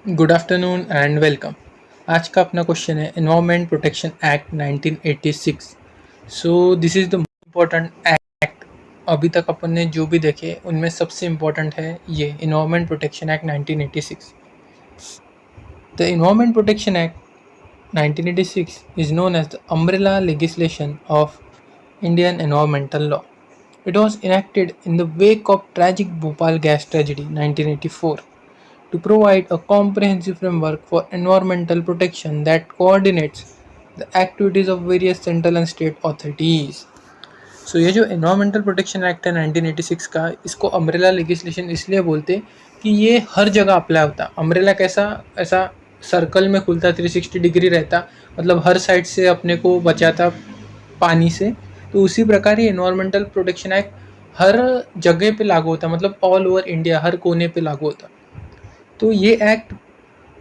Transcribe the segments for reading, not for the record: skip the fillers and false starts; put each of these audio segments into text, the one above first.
Good afternoon and welcome. आज का अपना क्वेश्चन है environment protection act 1986। So this is the important act. अभी तक अपन ने जो भी देखे उनमें सबसे इम्पोर्टेंट है ये environment protection act 1986। The environment protection act 1986 is known as the umbrella legislation of Indian environmental law. It was enacted in the wake of tragic Bhopal gas tragedy 1984 to provide a comprehensive framework for environmental protection that coordinates the activities of various central and state authorities. सो ये जो environmental protection act है 1986 का, इसको umbrella legislation इसलिए बोलते कि ये हर जगह अप्लाई होता। अम्ब्रेला कैसा, ऐसा सर्कल में खुलता, 360 डिग्री रहता, मतलब हर साइड से अपने को बचाता पानी से। तो उसी प्रकार ही एनवायरमेंटल प्रोटेक्शन एक्ट हर जगह पे लागू होता, मतलब ऑल ओवर इंडिया हर कोने पे लागू होता। तो ये एक्ट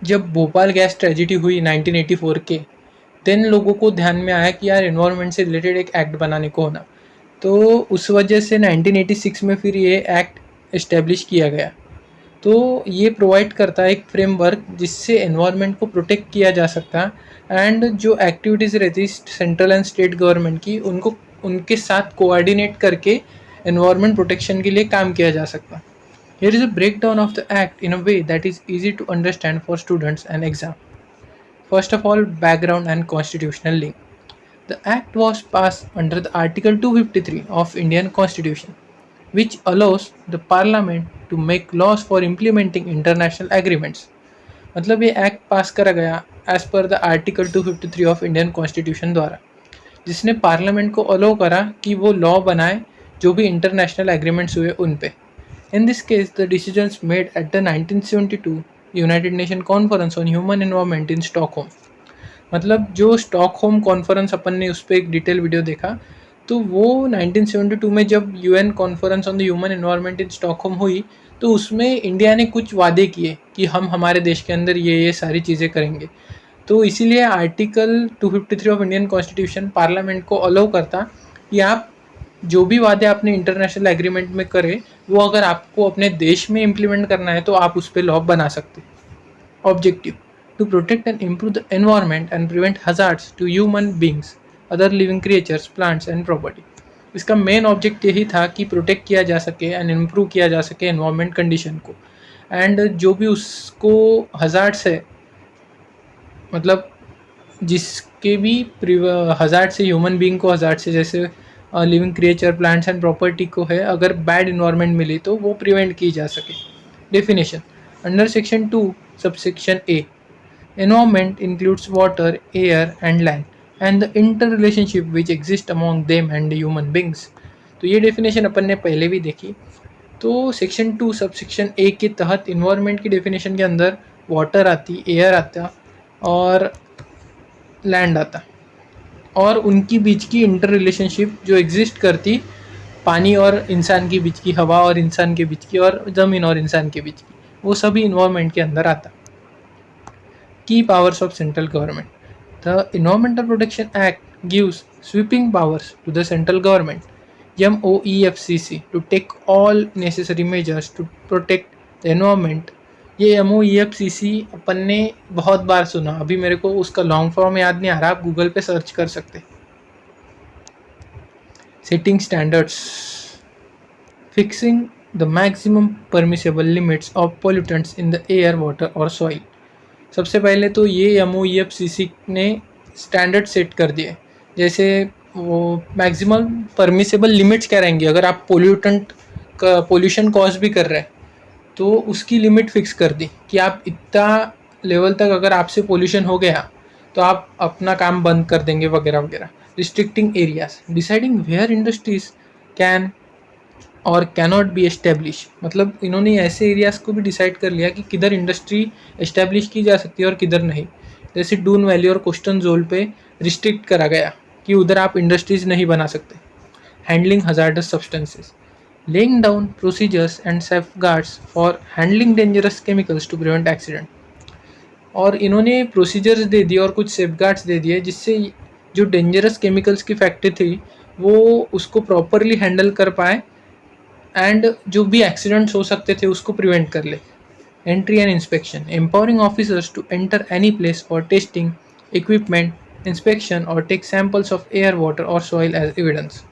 जब भोपाल गैस ट्रेजिडी हुई 1984 के, देन लोगों को ध्यान में आया कि यार एनवायरनमेंट से रिलेटेड एक एक्ट बनाने को होना। तो उस वजह से 1986 में फिर ये एक्ट इस्टेब्लिश किया गया। तो ये प्रोवाइड करता है एक फ्रेमवर्क जिससे एनवायरनमेंट को प्रोटेक्ट किया जा सकता है, एंड जो एक्टिविटीज़ रहती सेंट्रल एंड स्टेट गवर्नमेंट की, उनको उनके साथ कोऑर्डिनेट करके एनवायरनमेंट प्रोटेक्शन के लिए काम किया जा सकता। Here is a breakdown of the act in a way that is easy to understand for students and exam. First of all, background and constitutional link. The act was passed under the Article 253 of Indian Constitution, which allows the Parliament to make laws for implementing international agreements. मतलब ये act पास करा गया as per the article 253 of Indian constitution द्वारा, जिसने parliament को अलो करा कि वो लॉ बनाए जो भी इंटरनेशनल एग्रीमेंट्स हुए उन पे। In this case, the decisions made at the 1972 United Nations Conference on Human Environment in Stockholm. मतलब जो स्टॉकहोम कॉन्फ्रेंस अपन ने उस पर एक डिटेल वीडियो देखा, तो वो 1972 में जब UN conference on the human environment in Stockholm हुई, तो उसमें इंडिया ने कुछ वादे किए कि हम हमारे देश के अंदर ये सारी चीज़ें करेंगे। तो इसीलिए article 253 of Indian constitution parliament को अलाउ करता कि आप जो भी वादे आपने इंटरनेशनल एग्रीमेंट में करे, वो अगर आपको अपने देश में इम्प्लीमेंट करना है तो आप उस पर लॉ बना सकते। Objective: to protect and improve the environment and prevent hazards to human beings, other living creatures, plants and property. इसका मेन ऑब्जेक्ट यही था कि प्रोटेक्ट किया जा सके एंड इम्प्रूव किया जा सके एनवायरनमेंट कंडीशन को, एंड जो भी उसको हजार्ड्स है, मतलब जिसके भी हजार्ड से, ह्यूमन बींग को हजार्ड से, जैसे living creature, plants and property को है, अगर बैड इन्वायरमेंट मिली तो वो प्रिवेंट की जा सके। Definition: under section 2 subsection A, environment includes water, air and land and the inter relationship which exist among them and human beings. तो ये डेफिनेशन अपन ने पहले भी देखी। तो सेक्शन 2 सबसेक्शन ए के तहत इन्वायरमेंट की डेफिनेशन के अंदर वाटर आती, एयर आता और लैंड आता, और उनकी बीच की इंटर रिलेशनशिप जो एग्जिस्ट करती पानी और इंसान के बीच की, हवा और इंसान के बीच की, और ज़मीन और इंसान के बीच की, वो सभी इन्वायरमेंट के अंदर आता। की powers of central government: the environmental protection act gives sweeping powers to the central government MOEFCC to take all necessary measures to protect the environment. ये MOEFCC अपन ने बहुत बार सुना, अभी मेरे को उसका लॉन्ग फॉर्म याद नहीं आ रहा, आप गूगल पे सर्च कर सकते। Setting standards: fixing the maximum permissible limits of pollutants in the air, water और सॉइल। सबसे पहले तो ये MOEFCC ने स्टैंडर्ड सेट कर दिए, जैसे वो मैक्सिमम परमिसेबल लिमिट्स क्या रहेंगी। अगर आप पोल्यूटेंट का पोल्यूशन कॉज भी कर रहे हैं तो उसकी लिमिट फिक्स कर दी कि आप इतना लेवल तक अगर आपसे पोल्यूशन हो गया तो आप अपना काम बंद कर देंगे वगैरह वगैरह। Restricting areas: deciding where industries can और कैनॉट बी एस्टेब्लिश। मतलब इन्होंने ऐसे एरियाज़ को भी डिसाइड कर लिया कि किधर इंडस्ट्री एस्टेब्लिश की जा सकती है और किधर नहीं। जैसे डून वैली और कोस्टल जोन पे रिस्ट्रिक्ट करा गया कि उधर आप इंडस्ट्रीज नहीं बना सकते। Handling hazardous substances: laying down procedures and safeguards for handling dangerous chemicals to prevent accident। और इन्होंने प्रोसीजर्स दे दिए और कुछ सेफगार्ड्स दे दिए जिससे जो डेंजरस केमिकल्स की फैक्ट्री थी वो उसको प्रॉपरली हैंडल कर पाए, एंड जो भी एक्सीडेंट्स हो सकते थे उसको प्रिवेंट कर ले। Entry and inspection, empowering officers to enter any place for testing, equipment, inspection or take samples of air, water or soil as evidence.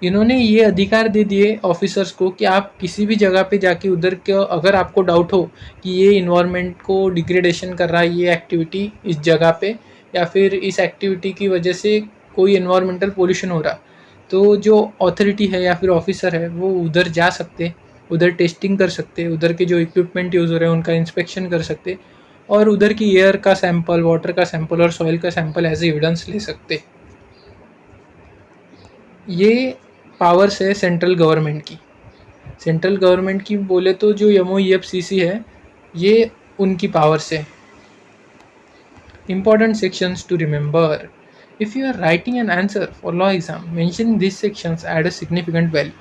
इन्होंने ये अधिकार दे दिए ऑफिसर्स को कि आप किसी भी जगह पे जाके उधर के अगर आपको डाउट हो कि ये इन्वायरमेंट को डिग्रेडेशन कर रहा है ये एक्टिविटी इस जगह पे, या फिर इस एक्टिविटी की वजह से कोई इन्वायरमेंटल पोल्यूशन हो रहा, तो जो अथॉरिटी है या फिर ऑफिसर है वो उधर जा सकते, उधर टेस्टिंग कर सकते, उधर के जो इक्विपमेंट यूज़ हो रहे हैं उनका इंस्पेक्शन कर सकते और उधर की एयर का सैंपल, वाटर का सैंपल और सॉइल का सैंपल एज एविडेंस ले सकते। ये पावर्स है सेंट्रल गवर्नमेंट की। सेंट्रल गवर्नमेंट की बोले तो जो MOEFCC है ये उनकी पावर्स है। Important sections to remember. If you are writing an answer for law exam, mentioning these sections add a significant value.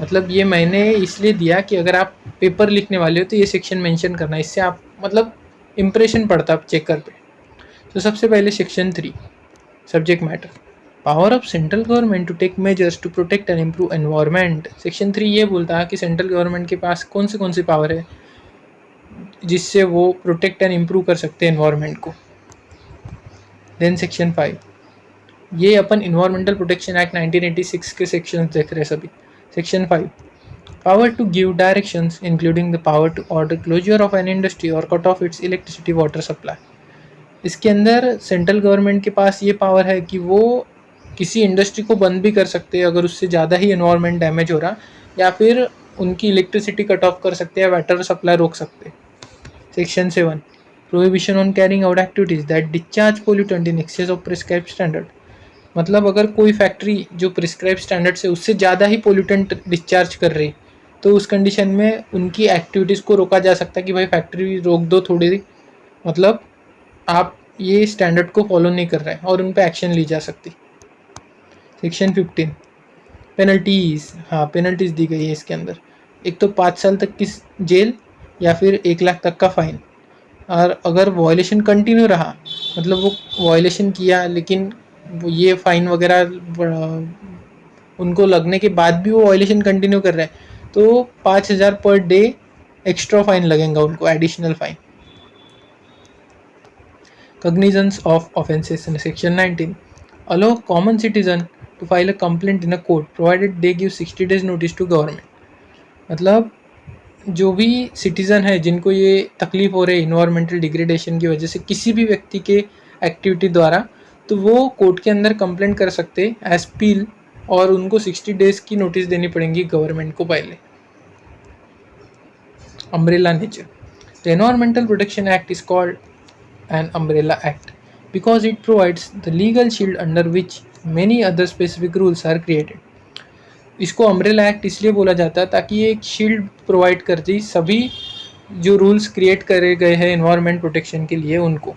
मतलब ये मैंने इसलिए दिया कि अगर आप पेपर लिखने वाले हो तो ये सेक्शन मेंशन करना, इससे आप मतलब इम्प्रेशन पड़ता है चेकर पे। तो सबसे पहले section 3 subject matter, power of central government to take measures to protect and improve environment. Section 3 ये बोलता है कि सेंट्रल गवर्नमेंट के पास कौन सी पावर है जिससे वो प्रोटेक्ट एंड इम्प्रूव कर सकते हैं एनवायरनमेंट को। देन सेक्शन 5, ये अपन इन्वायरमेंटल प्रोटेक्शन एक्ट 1986 के सेक्शंस देख रहे हैं सभी। Section 5, power to give directions including the power to order closure of an industry और cut off its electricity water supply. इसके अंदर सेंट्रल गवर्नमेंट के पास ये पावर है कि वो किसी इंडस्ट्री को बंद भी कर सकते हैं अगर उससे ज़्यादा ही एनवायरनमेंट डैमेज हो रहा, या फिर उनकी इलेक्ट्रिसिटी कट ऑफ कर सकते हैं, वाटर सप्लाई रोक सकते। Section 7, prohibition on carrying out activities that discharge pollutant in excess of prescribed standard. मतलब अगर कोई फैक्ट्री जो प्रिस्क्राइब स्टैंडर्ड से उससे ज़्यादा ही पोल्यूटेंट डिस्चार्ज कर रही, तो उस कंडीशन में उनकी एक्टिविटीज़ को रोका जा सकता है कि भाई फैक्ट्री रोक दो थोड़ी, मतलब आप ये स्टैंडर्ड को फॉलो नहीं कर रहे हैं और उन पर एक्शन ली जा सकती। सेक्शन 15, पेनल्टीज़, हाँ पेनल्टीज़ दी गई है इसके अंदर। एक तो 5 साल तक की जेल या फिर 1 लाख तक का फ़ाइन। और अगर वॉयलेशन कंटिन्यू रहा, मतलब वो वॉयलेशन किया लेकिन वो ये फ़ाइन वगैरह उनको लगने के बाद भी वो वॉयलेशन कंटिन्यू कर रहे हैं तो 5,000 पर डे एक्स्ट्रा फ़ाइन लगेगा उनको, additional fine. Cognizance of offences in section 19, allow common citizen to file a complaint in a court provided they give 60 days notice to government। मतलब जो भी सिटीज़न है जिनको ये तकलीफ़ हो रही है इन्वायरमेंटल डिग्रेडेशन की वजह से किसी भी व्यक्ति के एक्टिविटी द्वारा, तो वो कोर्ट के अंदर कंप्लेंट कर सकते एज पील और उनको 60 डेज़ की नोटिस देनी पड़ेंगी गवर्नमेंट को पहले। Umbrella nature, the environmental protection act is called an umbrella act because it provides the legal shield under which many other specific rules are created। इसको अम्ब्रेला एक्ट इसलिए बोला जाता है ताकि ये एक शील्ड प्रोवाइड करती सभी जो रूल्स क्रिएट करे गए हैं एनवायरनमेंट प्रोटेक्शन के लिए उनको।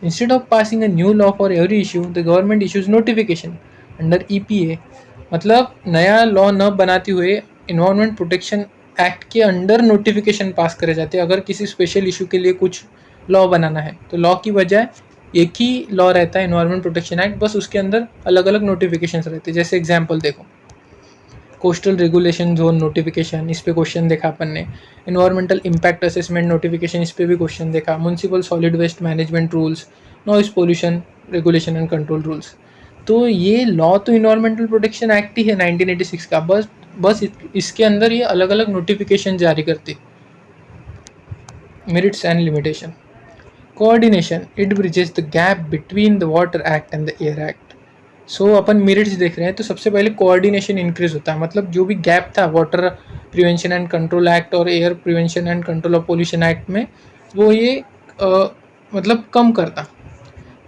Instead of passing a new law for every issue the government issues notification under EPA। मतलब नया लॉ न बनाते हुए एनवायरनमेंट प्रोटेक्शन एक्ट के अंडर नोटिफिकेशन पास करे जाते हैं। अगर किसी स्पेशल इशू के लिए कुछ लॉ बनाना है तो लॉ की बजाय एक ही लॉ रहता है एनवायरनमेंट प्रोटेक्शन एक्ट, बस उसके अंदर अलग अलग नोटिफिकेशंस रहते हैं। जैसे एग्जांपल देखो, कोस्टल रेगुलेशन जोन नोटिफिकेशन, इस पे क्वेश्चन देखा अपन ने। एनवायरमेंटल इम्पैक्ट असेसमेंट नोटिफिकेशन, इस पे भी क्वेश्चन देखा। Municipal solid waste management rules, noise pollution regulation and control rules. तो ये लॉ तो इन्वायरमेंटल प्रोटेक्शन एक्ट ही है 1986 का, बस इसके अंदर ये अलग अलग नोटिफिकेशन जारी करती। Merits and limitation, coordination, it bridges the gap between the water act and the air act. So upon merits देख रहे हैं तो सबसे पहले कोऑर्डिनेशन इंक्रीज होता है, मतलब जो भी गैप था water prevention and control act और air prevention and control of pollution act में, वो ये मतलब कम करता।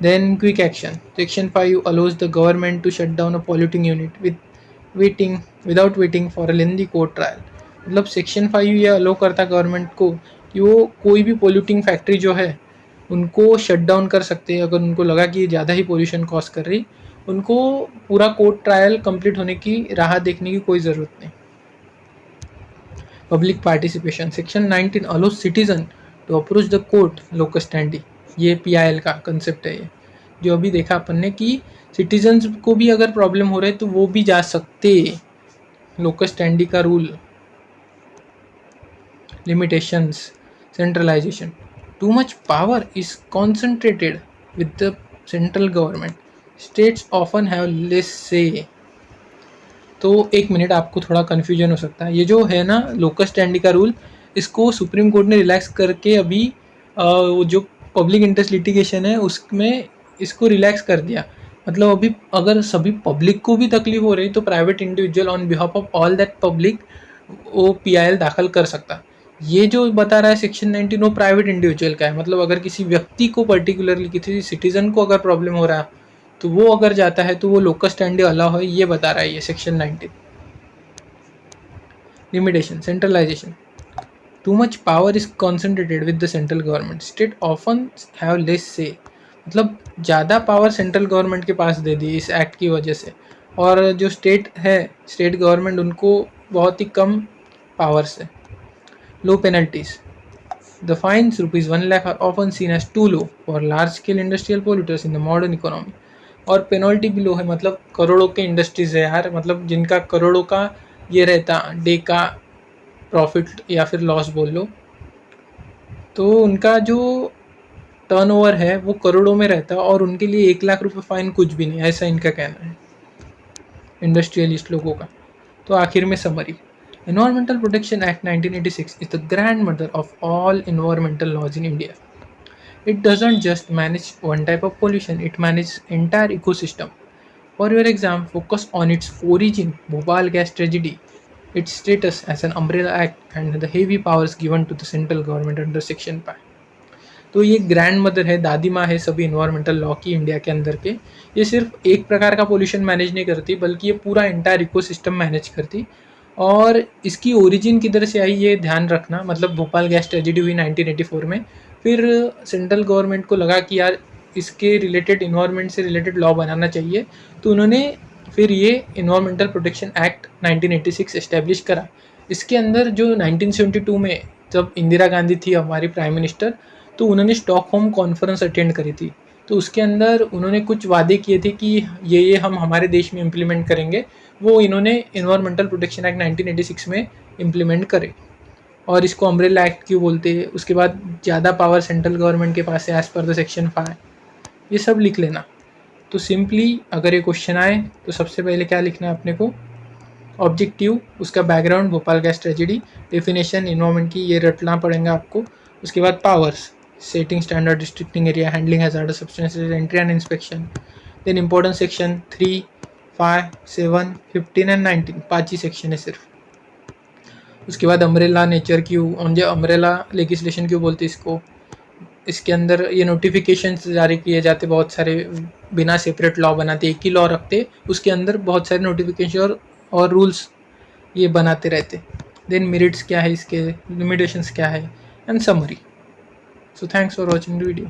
Then quick action, section 5 allows the government to shut down a polluting unit without waiting for a lengthy court trial. मतलब section 5 ये अलो करता गवर्नमेंट को कि वो कोई भी पॉल्यूटिंग फैक्ट्री जो है उनको शट डाउन कर सकते हैं अगर उनको लगा कि ये ज़्यादा ही पोल्यूशन कॉज कर रही। उनको पूरा कोर्ट ट्रायल कंप्लीट होने की राह देखने की कोई ज़रूरत नहीं। Public participation, section 19 allows citizen to approach the court locus standi. ये PIL का कंसेप्ट है, ये जो अभी देखा अपन ने कि सिटीजन्स को भी अगर प्रॉब्लम हो रहा है तो वो भी जा सकते, लोकस स्टैंडी का rule. Limitations, Centralization. Too much power is concentrated with the central government. States often have less say. तो एक मिनट, आपको थोड़ा कन्फ्यूजन हो सकता है। ये जो है ना लोकस स्टैंडी का रूल, इसको सुप्रीम कोर्ट ने रिलैक्स करके अभी वो जो पब्लिक इंटरेस्ट लिटिगेशन है उसमें इसको रिलैक्स कर दिया। मतलब अभी अगर सभी पब्लिक को भी तकलीफ हो रही तो private individual on behalf of all that public वो PIL दाखिल कर सकता। ये जो बता रहा है सेक्शन 19 वो प्राइवेट इंडिविजुअल का है। मतलब अगर किसी व्यक्ति को पर्टिकुलरली किसी सिटीजन को अगर प्रॉब्लम हो रहा है तो वो अगर जाता है तो वो लोकस स्टैंडी अलाउ है, ये बता रहा है ये section 19। Limitation, centralisation. Too much power is concentrated with the central government. State often have less say. मतलब ज़्यादा पावर सेंट्रल गवर्नमेंट के पास दे दी इस एक्ट की वजह से, और जो स्टेट है, स्टेट गवर्नमेंट, उनको बहुत ही कम पावर्स है. लो penalties. The fines ₹1 lakh are often seen as too low for large scale industrial polluters in the modern economy. और पेनल्टी भी लो है, मतलब करोड़ों के इंडस्ट्रीज है यार, मतलब जिनका करोड़ों का ये रहता डे का प्रॉफिट या फिर लॉस बोल लो, तो उनका जो टर्नओवर है वो करोड़ों में रहता है और उनके लिए 1 लाख रुपए फाइन कुछ भी नहीं, ऐसा इनका कहना है इंडस्ट्रियलिस्ट लोगों का. तो आखिर में summary. Environmental Protection Act 1986 is the grandmother of all environmental laws in India. It doesn't just manage one type of pollution, it manages entire ecosystem. For your exam, focus on its origin, Bhopal gas tragedy, its status as an umbrella act, and the heavy powers given to the central government under Section 5. तो ये grand mother है, दादी माँ है सभी environmental law की India के अंदर के. ये सिर्फ एक प्रकार का पोल्यूशन मैनेज नहीं करती, बल्कि ये पूरा इंटायर इकोसिस्टम मैनेज करती. और इसकी ओरिजिन किधर से आई ये ध्यान रखना. मतलब भोपाल गैस ट्रेजिडी हुई 1984 में, फिर सेंट्रल गवर्नमेंट को लगा कि यार इसके रिलेटेड इन्वायरमेंट से रिलेटेड लॉ बनाना चाहिए, तो उन्होंने फिर ये इन्वायरमेंटल प्रोटेक्शन एक्ट 1986 इस्टेब्लिश करा. इसके अंदर जो 1972 में जब इंदिरा गांधी थी हमारी प्राइम मिनिस्टर, तो उन्होंने स्टॉकहोम कॉन्फ्रेंस अटेंड करी थी. तो उसके अंदर उन्होंने कुछ वादे किए थे कि ये हम हमारे देश में इम्प्लीमेंट करेंगे. वो इन्होंने इन्वायरमेंटल प्रोटेक्शन एक्ट 1986 में इम्प्लीमेंट करे. और इसको अम्ब्रेला एक्ट क्यों बोलते हैं. उसके बाद ज़्यादा पावर सेंट्रल गवर्नमेंट के पास है एज़ पर द सेक्शन 5. ये सब लिख लेना. तो सिंपली अगर ये क्वेश्चन आए तो सबसे पहले क्या लिखना है अपने को, ऑब्जेक्टिव, उसका background Bhopal gas tragedy, definition environment की ये रटना पड़ेगा आपको. उसके बाद powers, setting standard, restricting area, handling hazardous substances, entry and inspection. Then important section 3, 5, 7, 15 and 19, 5 he section है सिर्फ. उसके बाद अम्ब्रेला नेचर क्यों, जो अम्ब्रेला लेजिस्लेशन क्यों बोलते इसको. इसके अंदर ये नोटिफिकेशन जारी किए जाते, बहुत सारे बिना सेपरेट लॉ बनाते, एक ही लॉ रखते, उसके अंदर बहुत सारे नोटिफिकेशन और रूल्स ये बनाते रहते. देन मेरिट्स क्या है इसके, लिमिटेशंस क्या है, and summary. So thanks for watching the video.